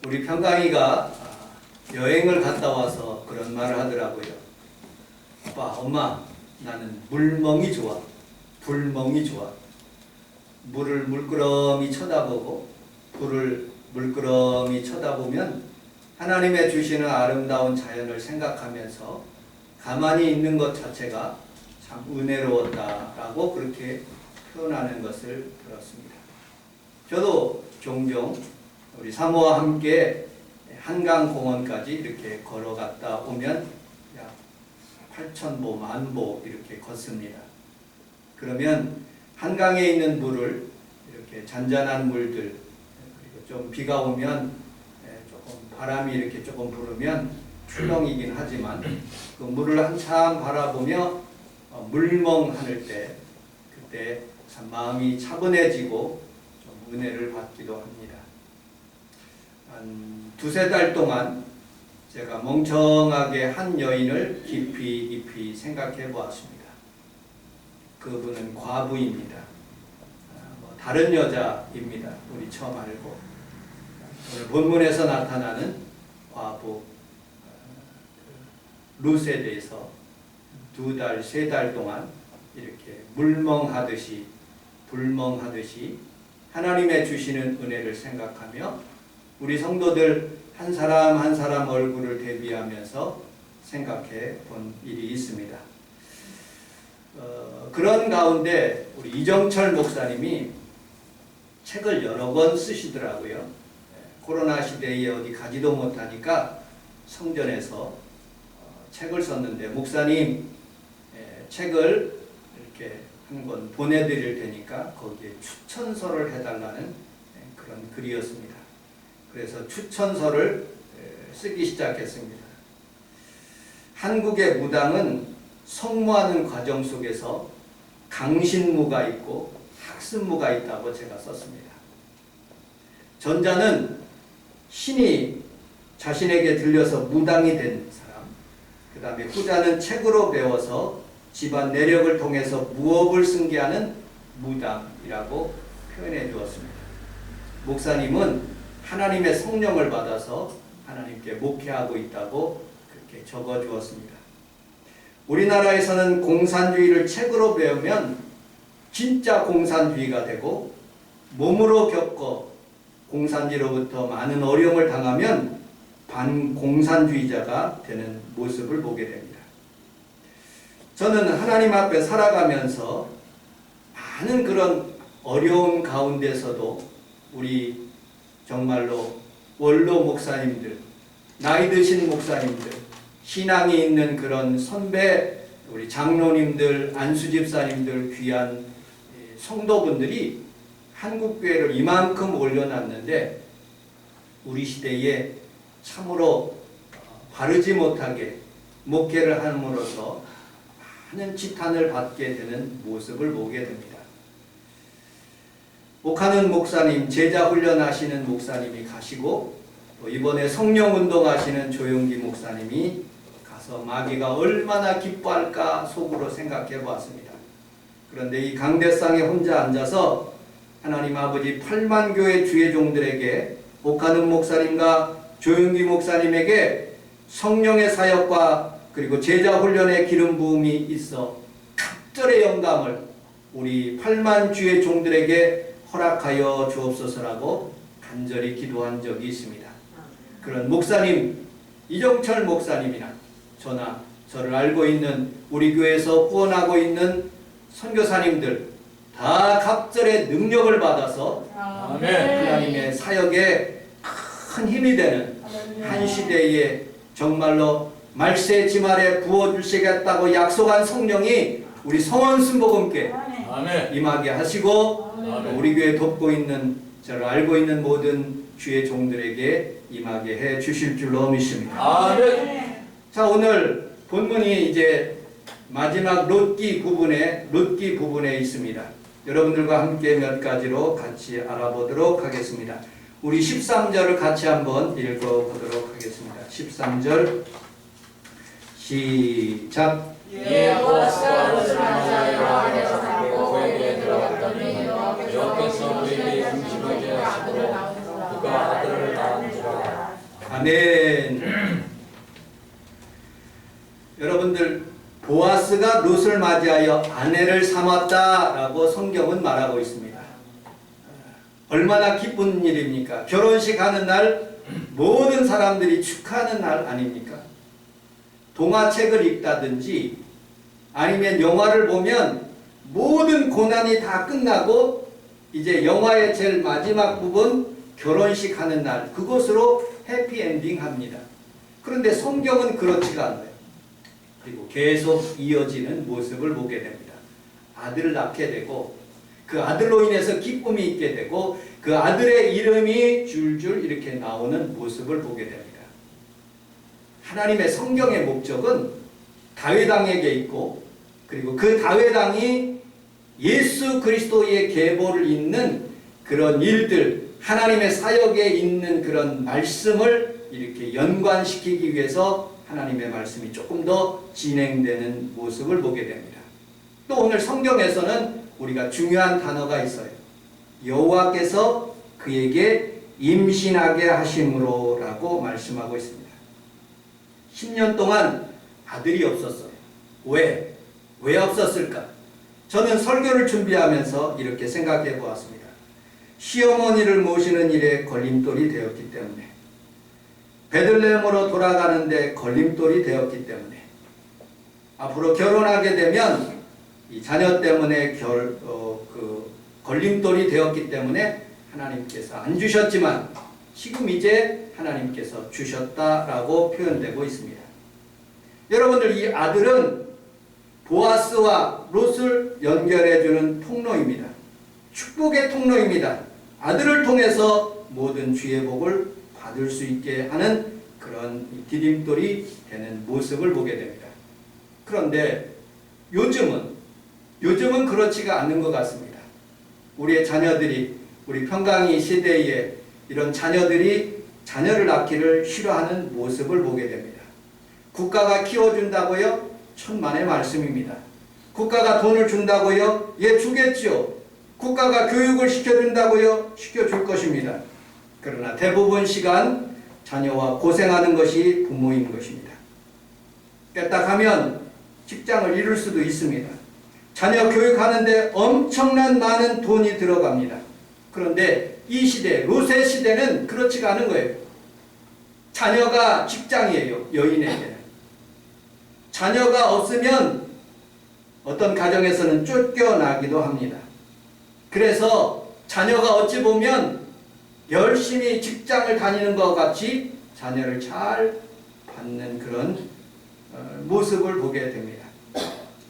우리 평강이가 여행을 갔다 와서 그런 말을 하더라고요. 아빠, 엄마, 나는 물멍이 좋아. 불멍이 좋아. 물을 물끄러미 쳐다보고 불을 물끄러미 쳐다보면 하나님의 주시는 아름다운 자연을 생각하면서 가만히 있는 것 자체가 참 은혜로웠다라고 그렇게 표현하는 것을 들었습니다. 저도 종종 우리 사모와 함께 한강공원까지 이렇게 걸어갔다 오면 약 8,000보, 10,000보 이렇게 걷습니다. 그러면 한강에 있는 물을 이렇게 잔잔한 물들, 그리고 좀 비가 오면 조금 바람이 이렇게 조금 불으면 출렁이긴 하지만 그 물을 한참 바라보며 물멍하는 때 그때 참 마음이 차분해지고 좀 은혜를 받기도 합니다. 한 2-3달 동안 제가 멍청하게 한 여인을 깊이 생각해 보았습니다. 그분은 과부입니다. 다른 여자입니다. 우리 처음 알고. 오늘 본문에서 나타나는 과부 룻에 대해서 2달, 3달 동안 이렇게 물멍하듯이 불멍하듯이 하나님의 주시는 은혜를 생각하며 우리 성도들 한 사람 한 사람 얼굴을 대비하면서 생각해 본 일이 있습니다. 그런 가운데 우리 이정철 목사님이 책을 여러 권 쓰시더라고요. 코로나 시대에 어디 가지도 못하니까 성전에서 책을 썼는데 목사님 책을 이렇게 한 권 보내드릴 테니까 거기에 추천서를 해달라는 그런 글이었습니다. 그래서 추천서를 쓰기 시작했습니다. 한국의 무당은 성모하는 과정 속에서 강신무가 있고 학습무가 있다고 제가 썼습니다. 전자는 신이 자신에게 들려서 무당이 된 사람, 그 다음에 후자는 책으로 배워서 집안 내력을 통해서 무업을 승계하는 무당이라고 표현해 주었습니다. 목사님은 하나님의 성령을 받아서 하나님께 목회하고 있다고 그렇게 적어 주었습니다. 우리나라에서는 공산주의를 책으로 배우면 진짜 공산주의가 되고 몸으로 겪어 공산주의로부터 많은 어려움을 당하면 반공산주의자가 되는 모습을 보게 됩니다. 저는 하나님 앞에 살아가면서 많은 그런 어려움 가운데서도 우리 정말로 원로 목사님들, 나이 드신 목사님들, 신앙이 있는 그런 선배 우리 장로님들, 안수집사님들, 귀한 성도분들이 한국교회를 이만큼 올려놨는데 우리 시대에 참으로 바르지 못하게 목회를 함으로써 많은 지탄을 받게 되는 모습을 보게 됩니다. 목하는 목사님, 제자 훈련하시는 목사님이 가시고 또 이번에 성령운동 하시는 조영기 목사님이 가서 마귀가 얼마나 기뻐할까 속으로 생각해 보았습니다. 그런데 이 강대상에 혼자 앉아서 하나님 아버지 8만 교회 주의 종들에게 목하는 목사님과 조영기 목사님에게 성령의 사역과 그리고 제자 훈련의 기름 부음이 있어 갑절의 영감을 우리 8만 주의 종들에게 허락하여 주옵소서라고 간절히 기도한 적이 있습니다. 그런 목사님, 이정철 목사님이나 저나 저를 알고 있는 우리 교회에서 후원하고 있는 선교사님들 다 갑절의 능력을 받아서 하나님의 사역에 큰 힘이 되는 한 시대에 정말로 말세지 말에 부어주시겠다고 약속한 성령이 우리 성원순복음께 임하게 하시고 우리 교회 돕고 있는 저를 알고 있는 모든 주의 종들에게 임하게 해 주실 줄로 믿습니다. 아멘. 자, 오늘 본문이 이제 마지막 룻기 부분에 있습니다. 여러분들과 함께 몇 가지로 같이 알아보도록 하겠습니다. 우리 13절을 같이 한번 읽어보도록 하겠습니다. 13절 시작. 여호와께서 여호와께서 그에게 들어갔더니 여호와께서 그에게 음식을 제하시고 그가 아들을 낳은지라. 아멘. 여러분들, 보아스가 룻을 맞이하여 아내를 삼았다라고 성경은 말하고 있습니다. 얼마나 기쁜 일입니까? 결혼식 하는 날 모든 사람들이 축하하는 날 아닙니까? 동화책을 읽다든지 아니면 영화를 보면 모든 고난이 다 끝나고 이제 영화의 제일 마지막 부분 결혼식 하는 날, 그것으로 해피엔딩 합니다. 그런데 성경은 그렇지가 않아요. 그리고 계속 이어지는 모습을 보게 됩니다. 아들을 낳게 되고 그 아들로 인해서 기쁨이 있게 되고 그 아들의 이름이 줄줄 이렇게 나오는 모습을 보게 됩니다. 하나님의 성경의 목적은 다윗 왕에게 있고 그리고 그 다윗 왕이 예수 그리스도의 계보를 잇는 그런 일들, 하나님의 사역에 있는 그런 말씀을 이렇게 연관시키기 위해서 하나님의 말씀이 조금 더 진행되는 모습을 보게 됩니다. 또 오늘 성경에서는 우리가 중요한 단어가 있어요. 여호와께서 그에게 임신하게 하심으로 라고 말씀하고 있습니다. 10년 동안 아들이 없었어요. 왜? 왜 없었을까? 저는 설교를 준비하면서 이렇게 생각해 보았습니다. 시어머니를 모시는 일에 걸림돌이 되었기 때문에, 베들레헴으로 돌아가는데 걸림돌이 되었기 때문에, 앞으로 결혼하게 되면 이 자녀 때문에 걸림돌이 되었기 때문에 하나님께서 안 주셨지만 지금 이제 하나님께서 주셨다라고 표현되고 있습니다. 여러분들, 이 아들은 보아스와 룻을 연결해주는 통로입니다. 축복의 통로입니다. 아들을 통해서 모든 주의 복을 받을 수 있게 하는 그런 디딤돌이 되는 모습을 보게 됩니다. 그런데 요즘은 그렇지가 않는 것 같습니다. 우리의 자녀들이, 우리 평강이 시대에 이런 자녀들이 자녀를 낳기를 싫어하는 모습을 보게 됩니다. 국가가 키워준다고요? 천만의 말씀입니다. 국가가 돈을 준다고요? 예, 주겠죠. 국가가 교육을 시켜준다고요? 시켜줄 것입니다. 그러나 대부분 시간 자녀와 고생하는 것이 부모인 것입니다. 까딱하면 직장을 잃을 수도 있습니다. 자녀 교육하는데 엄청난 많은 돈이 들어갑니다. 그런데 이 시대, 룻의 시대는 그렇지가 않은 거예요. 자녀가 직장이에요, 여인에게는. 자녀가 없으면 어떤 가정에서는 쫓겨나기도 합니다. 그래서 자녀가 어찌 보면 열심히 직장을 다니는 것 같이 자녀를 잘 받는 그런 모습을 보게 됩니다.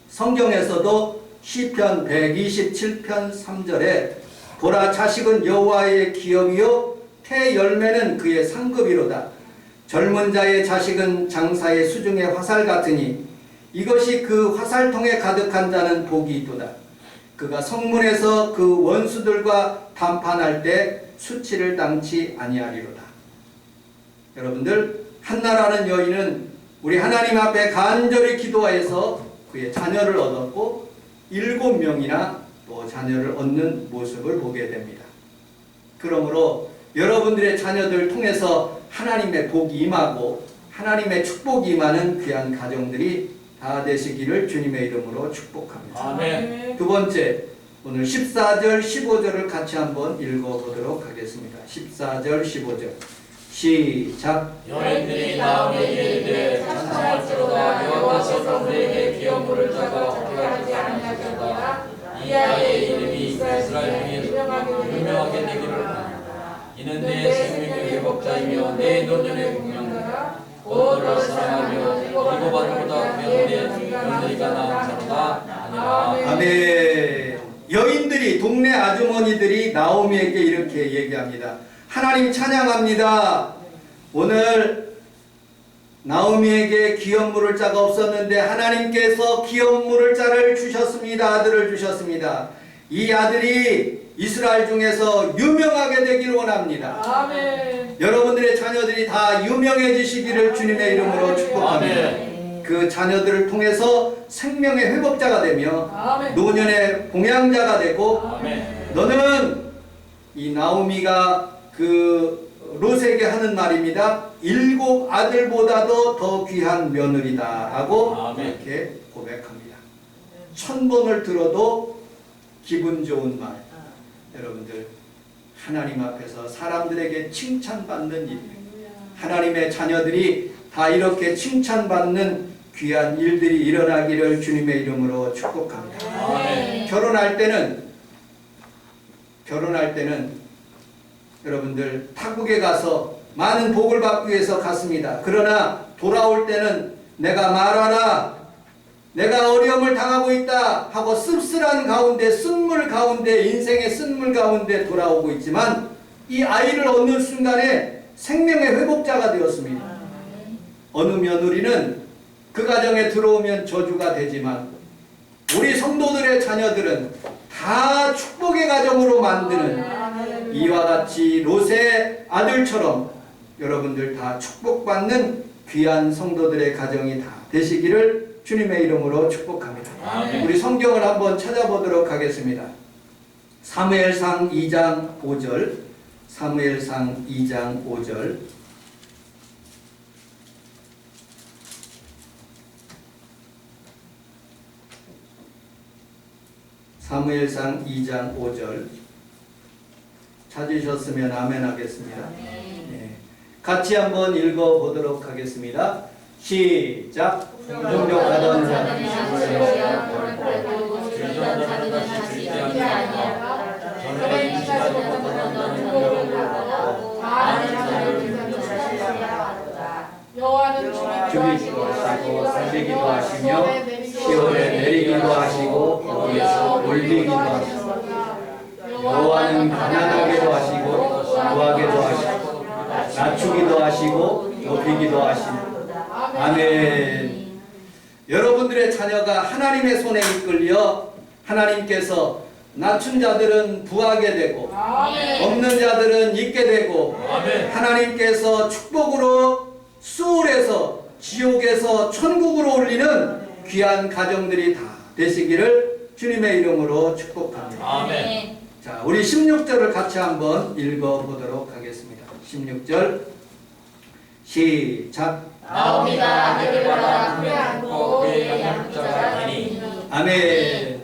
성경에서도 시편 127편 3절에 보라, 자식은 여호와의 기업이요 태 열매는 그의 상급이로다. 젊은 자의 자식은 장사의 수중의 화살 같으니 이것이 그 화살통에 가득한 자는 복이 있도다. 그가 성문에서 그 원수들과 담판할 때 수치를 당치 아니하리로다. 여러분들, 한나라는 여인은 우리 하나님 앞에 간절히 기도하여서 그의 자녀를 얻었고 7명이나 또 자녀를 얻는 모습을 보게 됩니다. 그러므로 여러분들의 자녀들 통해서 하나님의 복이 임하고 하나님의 축복이 임하는 귀한 가정들이 다 되시기를 주님의 이름으로 축복합니다. 아멘. 두 번째, 오늘 14절 15절을 같이 한번 읽어보도록 하겠습니다. 14절 15절 시작. 여인들이 나오미에게 이르되 찬송할지로다. 여호와께서 그에게 기업물을 주어 허락하지 아니하셨도다. 이 아이의 이름이 이스라엘 중에 유명하게 되기를 원하노라. 이는 내 생명의 회복자이며 내 노년의 공명자라. 너를 사랑하며 이고받은 보다 귀한 며느리가 낳은 자로다. 아니라. 아멘. 여인들이, 동네 아주머니들이 나오미에게 이렇게 얘기합니다. 하나님 찬양합니다. 오늘 나오미에게 기업 물을 자가 없었는데 하나님께서 기업 물을 자를 주셨습니다. 아들을 주셨습니다. 이 아들이 이스라엘 중에서 유명하게 되기를 원합니다. 아멘. 여러분들의 자녀들이 다 유명해지시기를 주님의 이름으로 축복합니다. 아멘. 그 자녀들을 통해서 생명의 회복자가 되며 아멘. 노년의 봉양자가 되고 아멘. 너는 이 나오미가 그 롯에게 하는 말입니다. 7 아들보다도 더 귀한 며느리다 라고 아멘. 이렇게 고백합니다. 1000번을 들어도 기분 좋은 말. 여러분들, 하나님 앞에서 사람들에게 칭찬받는 일, 하나님의 자녀들이 다 이렇게 칭찬받는 귀한 일들이 일어나기를 주님의 이름으로 축복합니다. 아멘. 결혼할 때는 여러분들 타국에 가서 많은 복을 받기 위해서 갔습니다. 그러나 돌아올 때는 내가 말하라, 내가 어려움을 당하고 있다 하고 씁쓸한 가운데, 쓴물 가운데, 인생의 쓴물 가운데 돌아오고 있지만 이 아이를 얻는 순간에 생명의 회복자가 되었습니다. 어느 며느리는 그 가정에 들어오면 저주가 되지만 우리 성도들의 자녀들은 다 축복의 가정으로 만드는 이와 같이 롯의 아들처럼 여러분들 다 축복받는 귀한 성도들의 가정이 다 되시기를 주님의 이름으로 축복합니다. 아멘. 우리 성경을 한번 찾아보도록 하겠습니다. 사무엘상 2장 5절, 사무엘상 2장 5절. 사무엘상 2장 5절 찾으셨으면 아멘 하겠습니다. 네. 같이 한번 읽어보도록 하겠습니다. 시작. 공격하던 자는 죽이기도 하시고 살리기도 하시며 시온에 내리기도 하시고 거기에서 올리기도 하시고 여호와는 가난하게도 하시고 부하게도 하시고 낮추기도 하시고 높이기도 하시고 아멘. 여러분들의 자녀가 하나님의 손에 이끌려 하나님께서 낮춘 자들은 부하게 되고 없는 자들은 있게 되고 하나님께서 축복으로 수울에서 지옥에서 천국으로 올리는 귀한 가정들이 다 되시기를 주님의 이름으로 축복합니다. 아멘. 자, 우리 16절을 같이 한번 읽어보도록 하겠습니다. 16절 시작. 나오미가 아들을 받아 품에 안고 그의 양육자가 되니. 아멘.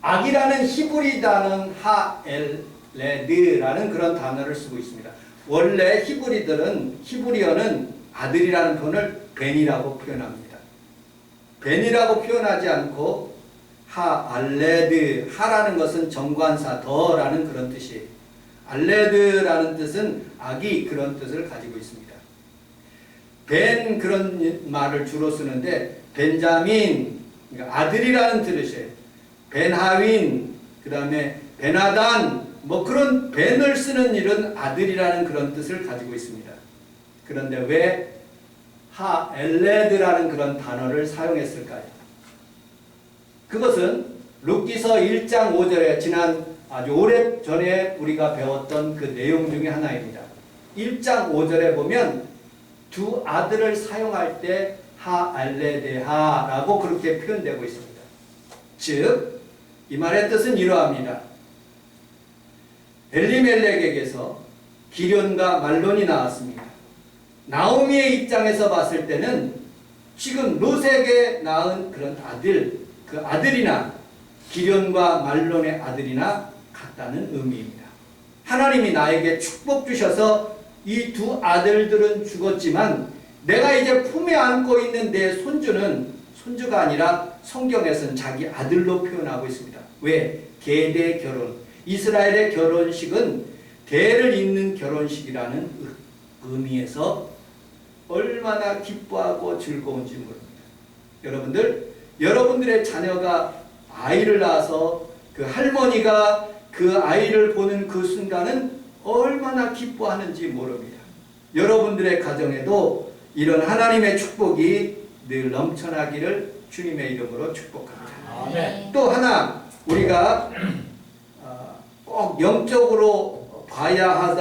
악이라는 히브리 단어는 하엘레드라는 그런 단어를 쓰고 있습니다. 원래 히브리어는 아들이라는 표현을 벤이라고 표현합니다. 벤이라고 표현하지 않고 하알레드, 하라는 것은 정관사, 더라는 그런 뜻이에요. 알레드라는 뜻은 악이, 그런 뜻을 가지고 있습니다. 벤, 그런 말을 주로 쓰는데 벤자민, 그러니까 아들이라는 뜻이에요. 벤하윈, 그 다음에 베나단, 뭐 그런 벤을 쓰는 일은 아들이라는 그런 뜻을 가지고 있습니다. 그런데 왜 하엘레드라는 그런 단어를 사용했을까요? 그것은 룻기서 1장 5절에 지난 아주 오래전에 우리가 배웠던 그 내용 중에 하나입니다. 1장 5절에 보면 두 아들을 사용할 때 하알레데하라고 그렇게 표현되고 있습니다. 즉, 이 말의 뜻은 이러합니다. 엘리멜렉에게서 기련과 말론이 나왔습니다. 나오미의 입장에서 봤을 때는 지금 롯에게 낳은 그런 아들, 그 아들이나 기련과 말론의 아들이나 같다는 의미입니다. 하나님이 나에게 축복 주셔서 이 두 아들들은 죽었지만 내가 이제 품에 안고 있는 내 손주는 손주가 아니라 성경에서는 자기 아들로 표현하고 있습니다. 왜? 계대 결혼. 이스라엘의 결혼식은 대를 잇는 결혼식이라는 의미에서 얼마나 기뻐하고 즐거운지 모릅니다. 여러분들의 자녀가 아이를 낳아서 그 할머니가 그 아이를 보는 그 순간은 얼마나 기뻐하는지 모릅니다. 여러분들의 가정에도 이런 하나님의 축복이 늘 넘쳐나기를 주님의 이름으로 축복합니다. 아멘. 또 하나 우리가 꼭 영적으로 봐야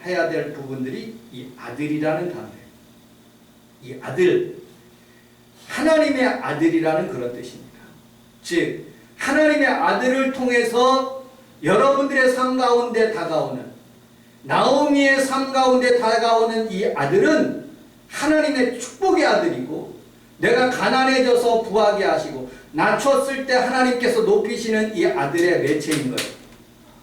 해야 될 부분들이 이 아들이라는 단어예요. 이 아들, 하나님의 아들이라는 그런 뜻입니다. 즉, 하나님의 아들을 통해서 여러분들의 삶 가운데 다가오는 나오미의 삶 가운데 다가오는 이 아들은 하나님의 축복의 아들이고, 내가 가난해져서 부하게 하시고 낮췄을 때 하나님께서 높이시는 이 아들의 매체인 거예요.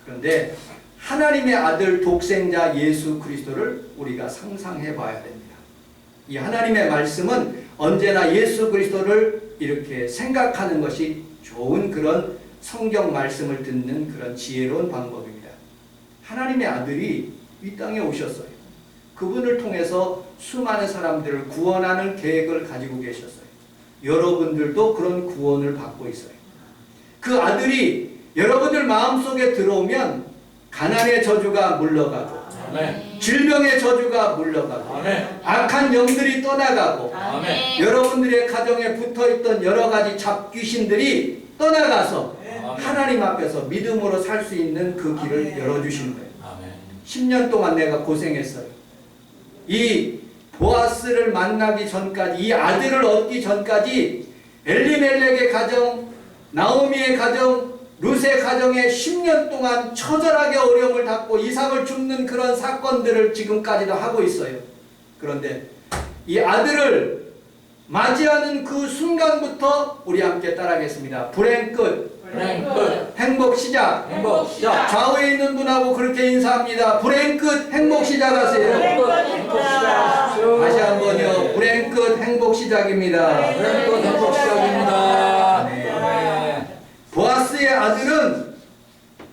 그런데 하나님의 아들 독생자 예수 그리스도를 우리가 상상해 봐야 됩니다. 이 하나님의 말씀은 언제나 예수 그리스도를 이렇게 생각하는 것이 좋은 그런 성경 말씀을 듣는 그런 지혜로운 방법입니다. 하나님의 아들이 이 땅에 오셨어요. 그분을 통해서 수많은 사람들을 구원하는 계획을 가지고 계셨어요. 여러분들도 그런 구원을 받고 있어요. 그 아들이 여러분들 마음속에 들어오면 가난의 저주가 물러가고, 아멘. 질병의 저주가 물러가고, 아멘. 악한 영들이 떠나가고, 아멘. 여러분들의 가정에 붙어있던 여러 가지 잡귀신들이 떠나가서 하나님 앞에서 믿음으로 살 수 있는 그 길을 열어주시는 거예요. 아멘. 10년 동안 내가 고생했어요. 이 보아스를 만나기 전까지, 이 아들을 얻기 전까지 엘리멜렉의 가정, 나오미의 가정, 룻의 가정에 10년 동안 처절하게 어려움을 겪고 이삭을 줍는 그런 사건들을 지금까지도 하고 있어요. 그런데 이 아들을 맞이하는 그 순간부터 우리 함께 따라하겠습니다. 불행 끝, 불행 끝, 행복 시작. 행복 시작. 좌우에 있는 분하고 그렇게 인사합니다. 불행 끝, 행복 시작하세요. 행복 시작. 다시 한번요. 불행 끝, 행복 시작입니다. 불행 끝, 행복 시작입니다. 네. 아멘. 보아스의 아들은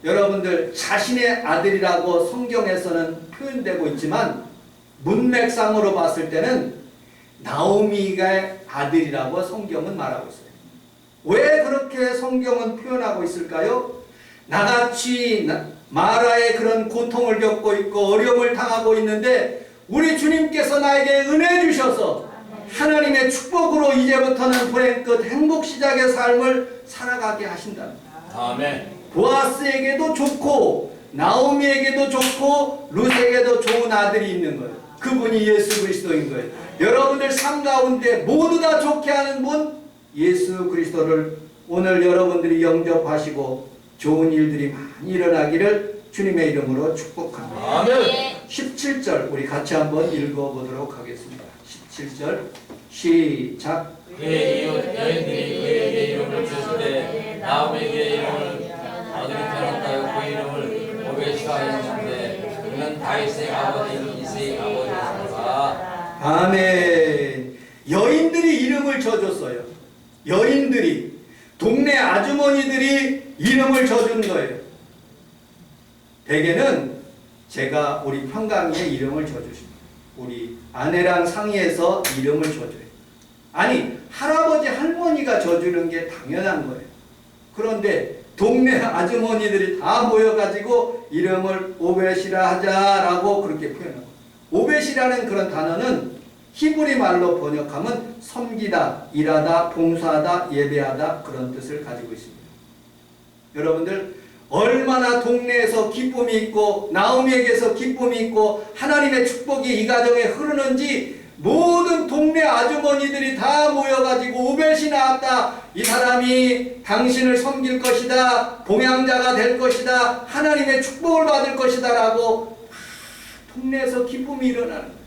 여러분들 자신의 아들이라고 성경에서는 표현되고 있지만 문맥상으로 봤을 때는 나오미가 아들이라고 성경은 말하고 있어요. 왜 그렇게 성경은 표현하고 있을까요? 나같이 마라의 그런 고통을 겪고 있고 어려움을 당하고 있는데 우리 주님께서 나에게 은혜 주셔서 하나님의 축복으로 이제부터는 불행 끝 행복 시작의 삶을 살아가게 하신답니다. 아멘. 보아스에게도 좋고 나오미에게도 좋고 룻에게도 좋은 아들이 있는 거예요. 그분이 예수 그리스도인 거예요. 여러분들 삶 가운데 모두 다 좋게 하는 분 예수 그리스도를 오늘 여러분들이 영접하시고 좋은 일들이 많이 일어나기를 주님의 이름으로 축복합니다. 아멘. 17절 우리 같이 한번 읽어보도록 하겠습니다. 17절 시작. 그의 이웃 여인들이 그에게 이름을 주실 때 나오미에게 이름을 아들이 태어났다고 그 이름을 오벳이라 했는데 그는 다윗의 아버지인 이새의 아버지였습니다. 아멘. 여인들이 이름을 져줬어요. 여인들이 동네 아주머니들이 이름을 져준 거예요. 대개는 제가 우리 평강이의 이름을 져주십니다. 우리 아내랑 상의해서 이름을 져줘요. 아니 할아버지 할머니가 져주는 게 당연한 거예요. 그런데 동네 아주머니들이 다 모여가지고 이름을 오벳이라 하자라고 그렇게 표현하고, 오벳이라는 그런 단어는 히브리 말로 번역하면 섬기다, 일하다, 봉사하다, 예배하다 그런 뜻을 가지고 있습니다. 여러분들 얼마나 동네에서 기쁨이 있고 나오미에게서 기쁨이 있고 하나님의 축복이 이 가정에 흐르는지 모든 동네 아주머니들이 다 모여가지고 오벳이 나왔다. 이 사람이 당신을 섬길 것이다. 봉양자가 될 것이다. 하나님의 축복을 받을 것이다 라고 동네에서 기쁨이 일어나는 거예요.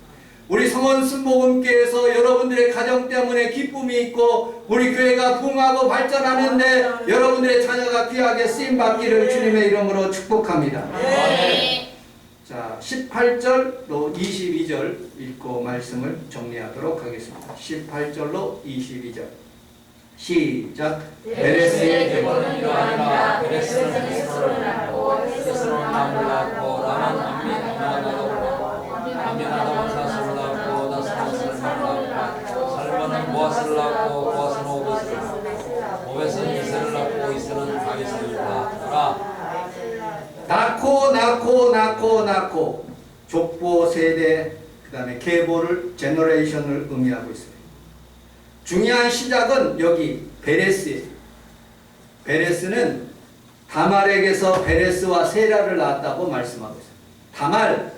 우리 성원 순복음교회에서 여러분들의 가정 때문에 기쁨이 있고 우리 교회가 부흥하고 발전하는데 여러분들의 자녀가 귀하게 쓰임받기를 주님의 이름으로 축복합니다. 아멘. 자, 18절로 22절 읽고 말씀을 정리하도록 하겠습니다. 18절로 22절 시작. 베레스의 계보는 이가 아니라 베레스는 헤스로를 낳고 헤스로는 남을 낳고 남은 암미나답은 사슬을 낳고 나스는 살만을 낳고 살만은 보아스를 낳고 보아스는 오벳을 낳고 오벳은 이새를 낳고 이새는 다윗을 낳더라. 낳고 족보 세대 그 다음에 계보를 제너레이션을 의미하고 있어요. 중요한 시작은 여기 베레스예요. 베레스는 다말에게서 베레스와 세라를 낳았다고 말씀하고 있어요. 다말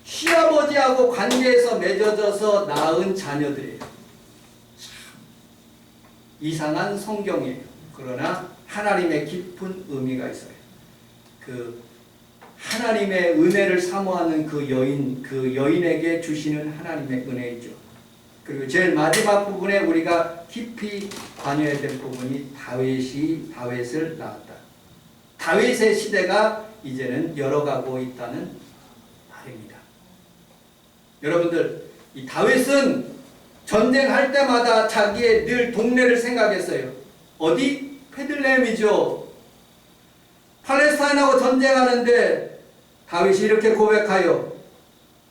시아버지하고 관계에서 맺어져서 낳은 자녀들이에요. 참 이상한 성경이에요. 그러나 하나님의 깊은 의미가 있어요. 그 하나님의 은혜를 사모하는 그 여인에게 주시는 하나님의 은혜이죠. 그리고 제일 마지막 부분에 우리가 깊이 관여해야 될 부분이 다윗을 낳았다. 다윗의 시대가 이제는 열어가고 있다는 말입니다. 여러분들, 이 다윗은 전쟁할 때마다 자기의 늘 동네를 생각했어요. 어디? 베들레헴이죠. 팔레스타인하고 전쟁하는데 다윗이 이렇게 고백하여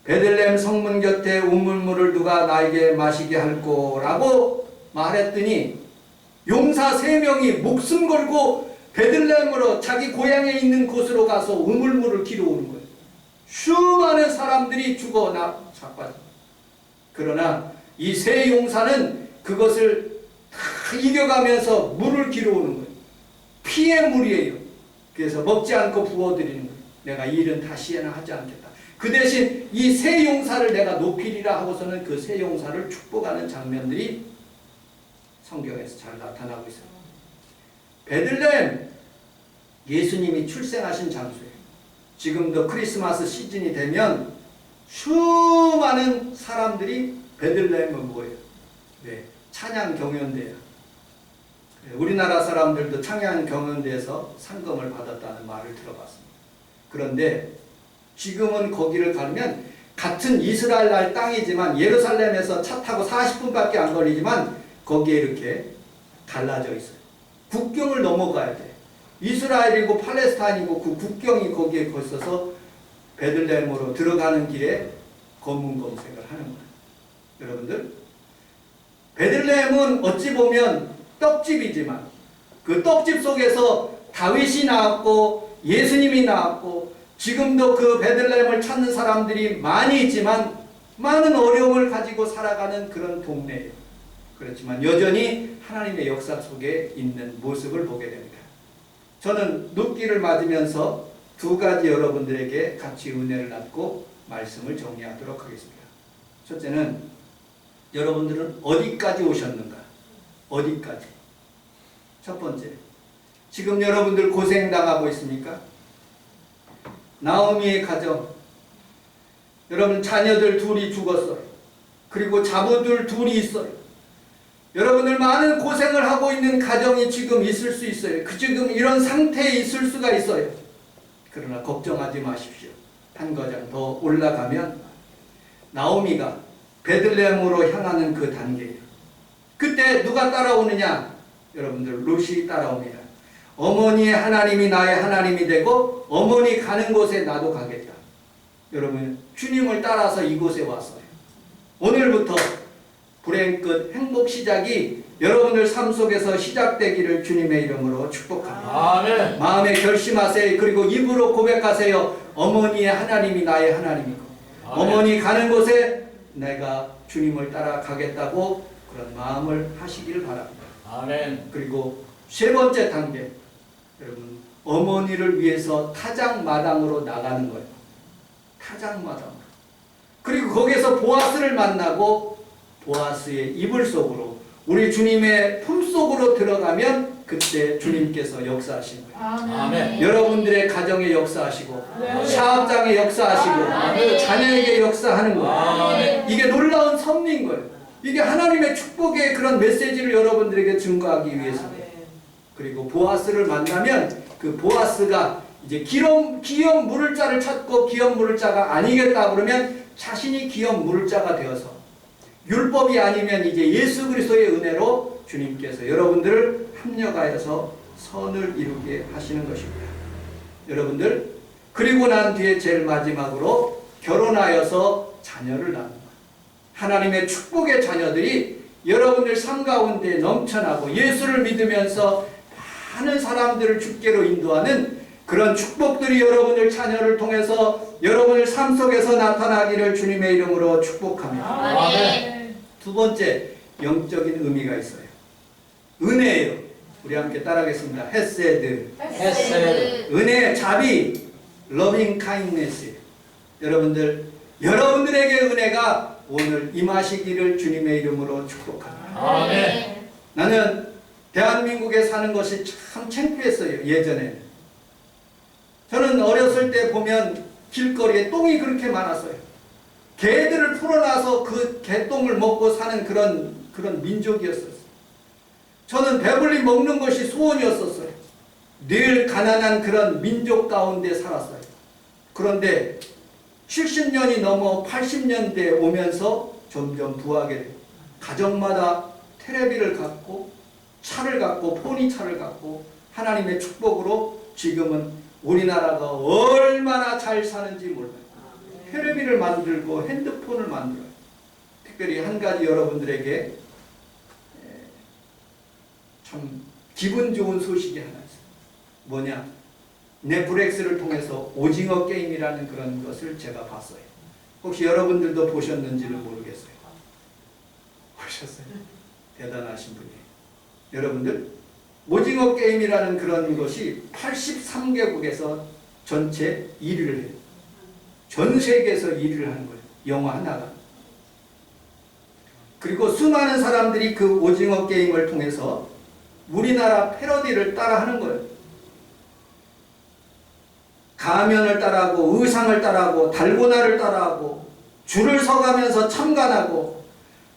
베들레헴 성문 곁에 우물물을 누가 나에게 마시게 할꼬 라고 말했더니 용사 3명이 목숨 걸고 베들레헴으로 자기 고향에 있는 곳으로 가서 우물물을 길어오는 거예요. 수많은 사람들이 죽어 자빠져. 그러나 이 3 용사는 그것을 다 이겨가면서 물을 길어오는 거예요. 피의 물이에요. 그래서 먹지 않고 부어드리는 거예요. 내가 이 일은 다시는 하지 않겠다. 그 대신 이 3 용사를 내가 높이리라 하고서는 그 3 용사를 축복하는 장면들이 성경에서 잘 나타나고 있어요. 베들레헴, 예수님이 출생하신 장소예요. 지금도 크리스마스 시즌이 되면 수많은 사람들이 베들레헴에 모여요. 네, 찬양 경연대회야. 우리나라 사람들도 찬양 경연대회에서 상금을 받았다는 말을 들어봤습니다. 그런데 지금은 거기를 가면 같은 이스라엘 날 땅이지만 예루살렘에서 차 타고 40분밖에 안 걸리지만 거기에 이렇게 갈라져 있어요. 국경을 넘어가야 돼. 이스라엘이고 팔레스타인이고 그 국경이 거기에 있어서 베들레헴으로 들어가는 길에 검문 검색을 하는 거예요. 여러분들, 베들레헴은 어찌 보면 떡집이지만 그 떡집 속에서 다윗이 나왔고 예수님이 나왔고 지금도 그 베들레헴을 찾는 사람들이 많이 있지만 많은 어려움을 가지고 살아가는 그런 동네예요. 그렇지만 여전히 하나님의 역사 속에 있는 모습을 보게 됩니다. 저는 눕기를 맞으면서 2가지 여러분들에게 같이 은혜를 낳고 말씀을 정리하도록 하겠습니다. 첫째는 여러분들은 어디까지 오셨는가? 어디까지? 첫 번째, 지금 여러분들 고생당하고 있습니까? 나오미의 가정, 여러분 자녀들 2이 죽었어요. 그리고 자부들 2이 있어요. 여러분들 많은 고생을 하고 있는 가정이 지금 있을 수 있어요. 지금 이런 상태에 있을 수가 있어요. 그러나 걱정하지 마십시오. 한 거장 더 올라가면 나오미가 베들레헴으로 향하는 그 단계예요. 그때 누가 따라오느냐? 여러분들 룻이 따라옵니다. 어머니의 하나님이 나의 하나님이 되고 어머니 가는 곳에 나도 가겠다. 여러분, 주님을 따라서 이곳에 왔어요. 오늘부터 불행 끝 행복 시작이 여러분들 삶 속에서 시작되기를 주님의 이름으로 축복합니다. 아멘. 마음에 결심하세요. 그리고 입으로 고백하세요. 어머니의 하나님이 나의 하나님이고 아멘. 어머니 가는 곳에 내가 주님을 따라가겠다고 그런 마음을 하시기를 바랍니다. 아멘. 그리고 3번째 단계, 여러분 어머니를 위해서 타작마당으로 나가는 거예요. 타작마당으로. 그리고 거기에서 보아스를 만나고 보아스의 이불 속으로 우리 주님의 품속으로 들어가면 그때 주님께서 역사하신 거예요. 아멘. 여러분들의 가정에 역사하시고 네. 사업장에 역사하시고 아멘. 자녀에게 역사하는 거예요. 아멘. 이게 놀라운 섭리인 거예요. 이게 하나님의 축복의 그런 메시지를 여러분들에게 증거하기 위해서예요. 그리고 보아스를 만나면 그 보아스가 이제 기업 물을 자를 찾고 기업 물을 자가 아니겠다 그러면 자신이 기업 물을 자가 되어서 율법이 아니면 이제 예수 그리스도의 은혜로 주님께서 여러분들을 합력하여서 선을 이루게 하시는 것입니다. 여러분들, 그리고 난 뒤에 제일 마지막으로 결혼하여서 자녀를 낳는 것. 하나님의 축복의 자녀들이 여러분들 삶 가운데 넘쳐나고 예수를 믿으면서 많은 사람들을 주께로 인도하는 그런 축복들이 여러분들 자녀를 통해서 여러분들 삶 속에서 나타나기를 주님의 이름으로 축복합니다. 아멘. 2번째, 영적인 의미가 있어요. 은혜예요. 우리 함께 따라하겠습니다. 헤세드. 헤세드. 은혜, 자비, 러빙 카인네스. 여러분들에게 은혜가 오늘 임하시기를 주님의 이름으로 축복합니다. 아멘. 나는 대한민국에 사는 것이 참 창피했어요. 예전에는 저는 어렸을 때 보면 길거리에 똥이 그렇게 많았어요. 개들을 풀어놔서 그 개똥을 먹고 사는 그런 민족이었어요. 저는 배불리 먹는 것이 소원이었었어요. 늘 가난한 그런 민족 가운데 살았어요. 그런데 70년이 넘어 80년대에 오면서 점점 부하게 돼요. 가정마다 텔레비를 갖고 차를 갖고 포니차를 갖고 하나님의 축복으로 지금은 우리나라가 얼마나 잘 사는지 몰라요. 텔레비를 만들고 핸드폰을 만들어요. 특별히 한 가지 여러분들에게 참 기분 좋은 소식이 하나 있어요. 뭐냐? 넷플릭스를 통해서 오징어 게임이라는 그런 것을 제가 봤어요. 혹시 여러분들도 보셨는지는 모르겠어요. 보셨어요? 대단하신 분이에요. 여러분들, 오징어 게임이라는 그런 것이 83개국에서 전체 1위를 해요. 전 세계에서 1위를 하는 거예요. 영화 하나가. 그리고 수많은 사람들이 그 오징어 게임을 통해서 우리나라 패러디를 따라하는 거예요. 가면을 따라하고 의상을 따라하고 달고나를 따라하고 줄을 서가면서 참관하고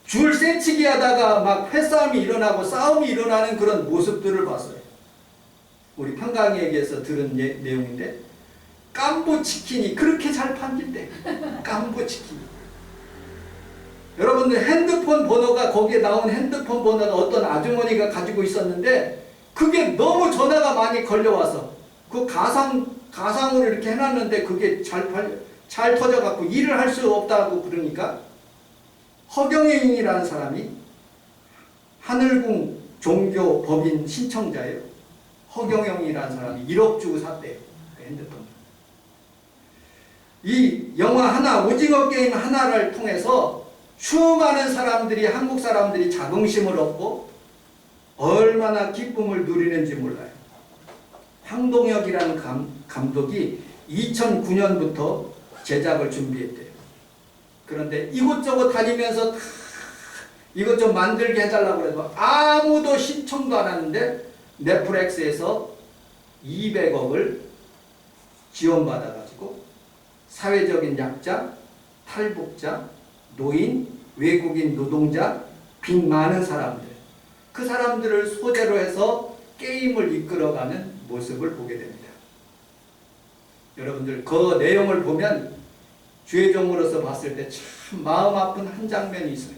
줄 세치기 하다가 막 패싸움이 일어나고 싸움이 일어나는 그런 모습들을 봤어요. 우리 판강에게서 들은 내용인데 깜보치킨이 그렇게 잘 판긴대. 깜보치킨. 여러분들 핸드폰 번호가 거기에 나온 핸드폰 번호가 어떤 아주머니가 가지고 있었는데 그게 너무 전화가 많이 걸려와서 그 가상으로 이렇게 해놨는데 그게 잘 터져갖고 일을 할 수 없다고 그러니까 허경영이라는 사람이 하늘궁 종교 법인 신청자예요. 허경영이라는 사람이 1억 주고 샀대요. 그 핸드폰. 이 영화 하나, 오징어 게임 하나를 통해서 수많은 사람들이, 한국 사람들이 자긍심을 얻고 얼마나 기쁨을 누리는지 몰라요. 황동혁이라는 감독이 2009년부터 제작을 준비했대요. 그런데 이곳저곳 다니면서 다 이것 좀 만들게 해달라고 해서 아무도 신청도 안 하는데 넷플릭스에서 200억을 지원받아가지고 사회적인 약자, 탈북자, 노인, 외국인 노동자, 빚 많은 사람들, 그 사람들을 소재로 해서 게임을 이끌어가는 모습을 보게 됩니다. 여러분들 그 내용을 보면 주의 종으로서 봤을 때 참 마음 아픈 한 장면이 있어요.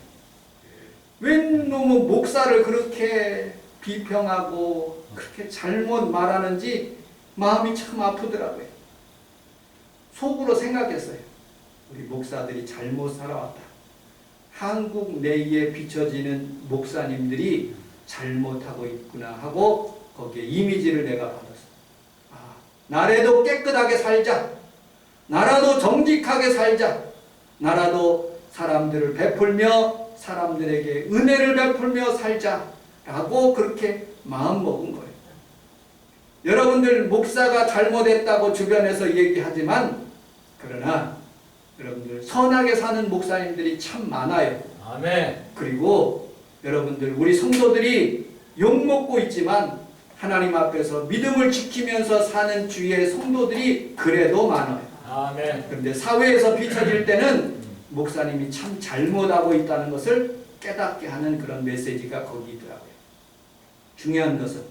웬 놈의 목사를 그렇게 비평하고 그렇게 잘못 말하는지 마음이 참 아프더라고요. 속으로 생각했어요. 우리 목사들이 잘못 살아왔다. 한국 내에 비춰지는 목사님들이 잘못하고 있구나 하고 거기에 이미지를 내가 받았어요. 아, 나라도 깨끗하게 살자. 나라도 정직하게 살자. 나라도 사람들을 베풀며 사람들에게 은혜를 베풀며 살자. 라고 그렇게 마음먹은 거예요. 여러분들 목사가 잘못했다고 주변에서 얘기하지만 그러나 여러분들 선하게 사는 목사님들이 참 많아요. 아멘. 그리고 여러분들 우리 성도들이 욕먹고 있지만 하나님 앞에서 믿음을 지키면서 사는 주의 성도들이 그래도 많아요. 아멘. 그런데 사회에서 비춰질 때는 목사님이 참 잘못하고 있다는 것을 깨닫게 하는 그런 메시지가 거기 있더라고요. 중요한 것은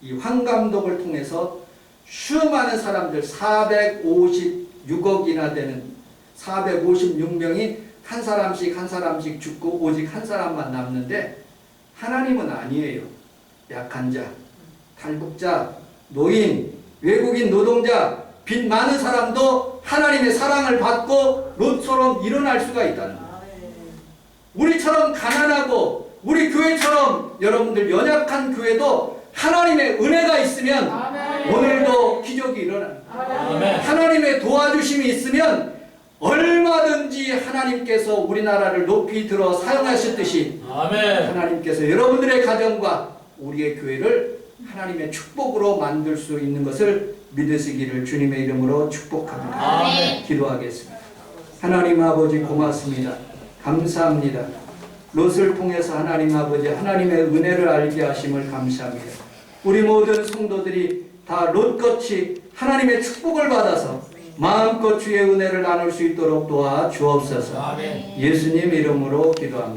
이 황 감독을 통해서 수많은 사람들 456억이나 되는 456명이 한 사람씩 죽고 오직 한 사람만 남는데 하나님은 아니에요. 약한 자, 탈북자, 노인, 외국인 노동자, 빚 많은 사람도 하나님의 사랑을 받고 롯처럼 일어날 수가 있다는 거예요. 우리처럼 가난하고 우리 교회처럼 여러분들 연약한 교회도 하나님의 은혜가 있으면 오늘도 기적이 일어나는 거예요. 하나님의 도와주심이 있으면 얼마든지 하나님께서 우리나라를 높이 들어 사용하셨듯이 하나님께서 여러분들의 가정과 우리의 교회를 하나님의 축복으로 만들 수 있는 것을 믿으시기를 주님의 이름으로 축복합니다. 기도하겠습니다. 하나님 아버지 고맙습니다. 감사합니다. 롯을 통해서 하나님 아버지 하나님의 은혜를 알게 하심을 감사합니다. 우리 모든 성도들이 다 롯같이 하나님의 축복을 받아서 마음껏 주의 은혜를 나눌 수 있도록 도와 주옵소서. 아멘. 예수님 이름으로 기도합니다.